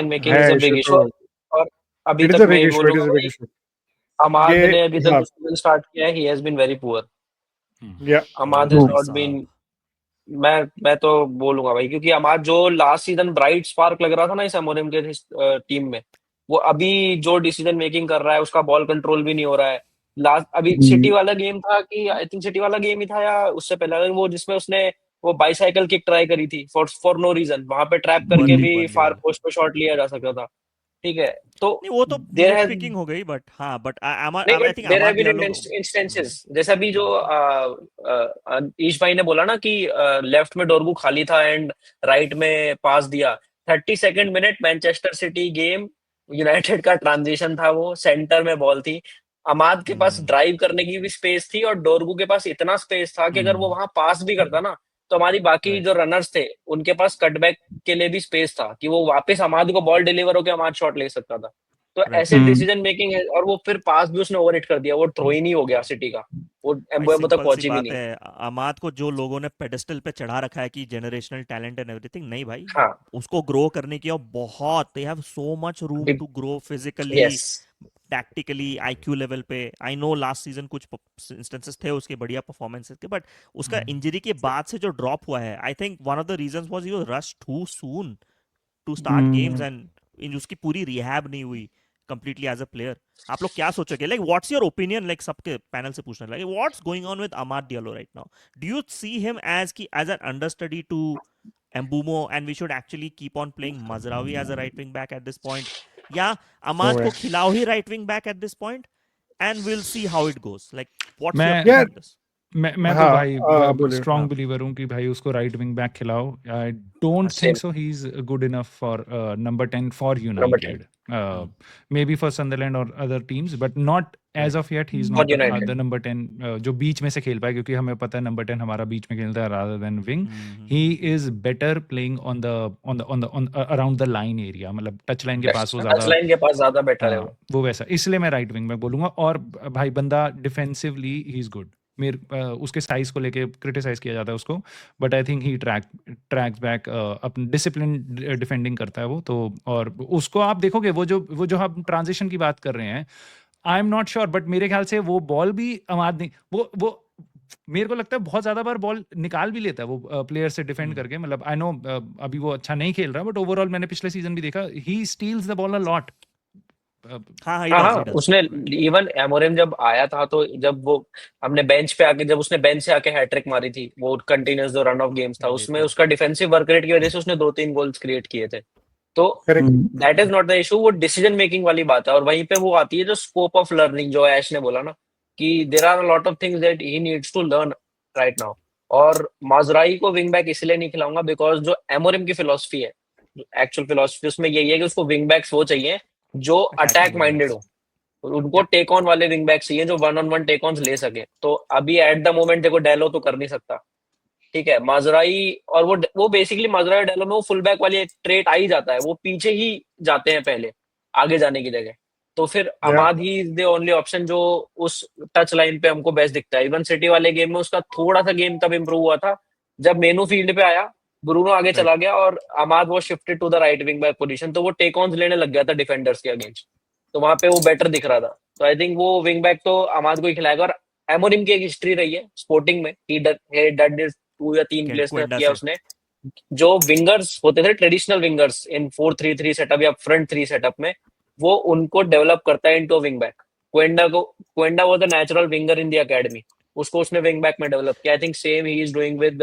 Making है is a issue big issue. तो, और अभी इट इज तक अ मैं बिग ये इशू, इट बोलूंगा इज अ बिग भाई, इशू। अमाद ये ने अभी तक हाँ, जो सीजन स्टार्ट किया है, he has been very poor. या अमाद ओ इज ट्रू। भाई नॉट बीन, साहब। मैं तो बोलूंगा भाई, क्योंकि अमाद जो लास्ट सीजन ब्राइट स्पार्क लग रहा था ना इस एमओएम के टीम में, वो अभी जो डिसीजन मेकिंग कर रहा है, उसका बॉल कंट्रोल भी नहीं हो रहा है। लास्ट अभी सिटी वाला गेम था, कि आई थिंक सिटी वाला गेम ही था या उससे पहले, वो जिसमें उसने वो बाईसाइकिल किक ट्राई करी थी फॉर नो रीजन, वहां पे ट्रैप करके बर्नली भी बर्नली फार वाला। पोस्ट पे शॉट लिया जा सकता था। ठीक है, तो नहीं वो तो देयर निट हैज, पिकिंग हो गई, बट हाँ, बट नहीं I but think there have Amad been Diallo. Instances, जैसा भी जो ईश भाई ने बोला ना कि लेफ्ट में डोरगू खाली था एंड राइट में पास दिया। 32nd minute Manchester city game, United का ट्रांजिशन था, वो सेंटर में बॉल थी, अमाद के पास ड्राइव करने की भी स्पेस थी, और डोरगू के पास इतना स्पेस था कि अगर वो वहां पास भी करता ना, तो हमारी बाकी राइट। जो रनर्स थे उनके पास कटबैक के लिए भी स्पेस था, कि वो वापस अमाद को बॉल डिलीवर होकर अमाद शॉट ले सकता था। तो राइट। ऐसे डिसीजन मेकिंग है, और वो फिर पास भी उसने ओवर हिट कर दिया, वो थ्रो ही नहीं हो गया सिटी का, वो भाई एम्बुएमो तक सिंपल सी पहुंची भी बात नहीं। है, अमाद को जो लोगों ने पेडेस्टल पे चढ़ा रखा है कि जनरेशनल टैलेंट एंड एवरीथिंग, नहीं भाई। हाँ, उसको ग्रो करने की और बहुत, they have so much room to grow physically, yes, tactically, IQ level पे। आई नो लास्ट सीजन कुछ इंस्टेंसेस थे उसके बढ़िया परफॉर्मेंसेस के, बट उसका इंजरी के बाद से जो ड्रॉप हुआ है, I think one of the reasons was he was rush too soon to start games, and in उसकी पूरी रिहैब नहीं हुई कंप्लीटली एज अ प्लेयर। आप लोग क्या सोचोगे, like what's your opinion, like सबके पैनल से पूछना, like what's going on with Amad Diallo right now? Do you see him as key as an understudy to Mbumo, and we should actually keep on playing Mazraoui as a right wing back at this point? या अमाद को खिलाओ ही right wing back at this point, and we'll see how it goes. Like, what's your मैं take यार on this? मैं तो हाँ, भाई बोलिए। स्ट्रॉन्ग बिलीवर हूँ कि भाई उसको राइट विंग बैक खिलाओ। I don't think same, so he is good enough for number 10 for number 10 United, maybe for Sunderland और other teams, but not as Right. Of yet he is for not the United. Number 10 जो बीच में से खेल पाए, क्योंकि हमें पता है नंबर 10 हमारा बीच में खेलता है rather than wing. He is better playing on the around the line area, मतलब टच लाइन के पास वो टच ज़्यादा, लाइन के पास ज्यादा बेटर है हाँ, वो वैसा, इसलिए मैं राइट विंग में बोलूंगा। और भाई बंदा डिफेंसिवली ही इज गुड। उसके साइज को लेके क्रिटिसाइज किया जाता है उसको, but I think he tracks back, अपनी डिसिप्लिन डिफेंडिंग करता है वो तो। और उसको आप देखोगे, वो जो हम ट्रांजिशन की बात कर रहे हैं, I am not sure, but मेरे ख्याल से वो बॉल भी अमाद नहीं, वो मेरे को लगता है बहुत ज्यादा बार बॉल निकाल भी लेता है वो प्लेयर से डिफेंड करके। मतलब आई नो अभी वो अच्छा नहीं खेल रहा, बट ओवरऑल मैंने पिछले सीजन भी देखा, he steals the ball a lot. हाँ ही हाँ डज, हाँ, ही डज। उसने राइट। इवन एमोरेम जब आया था, तो जब वो हमने बेंच पे आके, जब उसने बेंच से आके हैट्रिक मारी थी, वो कंटिन्यूअस जो रन ऑफ गेम्स था, उसमें उसका डिफेंसिव वर्क रेट की वजह से उसने 2-3 गोल्स क्रिएट किए थे। तो correct. That is not the issue, वो डिसीजन मेकिंग वाली बात है, और वहीं पे वो आती है जो स्कोप ऑफ लर्निंग, जो ऐश ने बोला ना, कि there are a lot of things that he needs to learn right now. और माजराई को विंग बैक इसलिए नहीं खिलाऊंगा, बिकॉज जो एमोरिम की फिलोसफी है, एक्चुअल फिलोसफी उसमें यही है कि उसको विंग बैक्स वो चाहिए जो attacking attack wing minded backs. हो, उनको Yep. टेक ऑन वाले विंग बैक चाहिए जो one on one take on ले सके। तो अभी एट द मोमेंट देखो, डेलो तो कर नहीं सकता, ठीक है, माजराई, और वो बेसिकली माजराई और डेलो में वो फुल बैक वाली एक ट्रेट आ ही जाता है, वो पीछे ही जाते हैं पहले, आगे जाने की जगह। तो फिर या Amad he is the only option जो उस टच लाइन पे हमको बेस्ट दिखता है। इवन सिटी वाले गेम में उसका थोड़ा सा गेम तब इंप्रूव हुआ था जब मेनू फील्ड पे आया, ब्रूनो आगे चला Right. गया, और अमाद वो shifted to the right wing back position, तो वो टेक ऑन लेने लग गया था डिफेंडर्स के अगेंस्ट, तो वहां पे वो बेटर दिख रहा था। तो आई थिंक वो विंग बैक तो अमाद को ही खिलाएगा। और एमोरिम की एक हिस्ट्री रही है स्पोर्टिंग में, ही डड 2 या 3 प्लेस क्वेंडा किया से। उसने। जो विंगर्स होते थे, ट्रेडिशनल विंगर्स इन 4-3-3 सेटअप या फ्रंट 3 सेटअप में, वो उनको डेवलप करता है into wing back. Quenda was the natural winger in the academy, उसको उसने विंग बैक में डेवलप किया। I think same he is doing with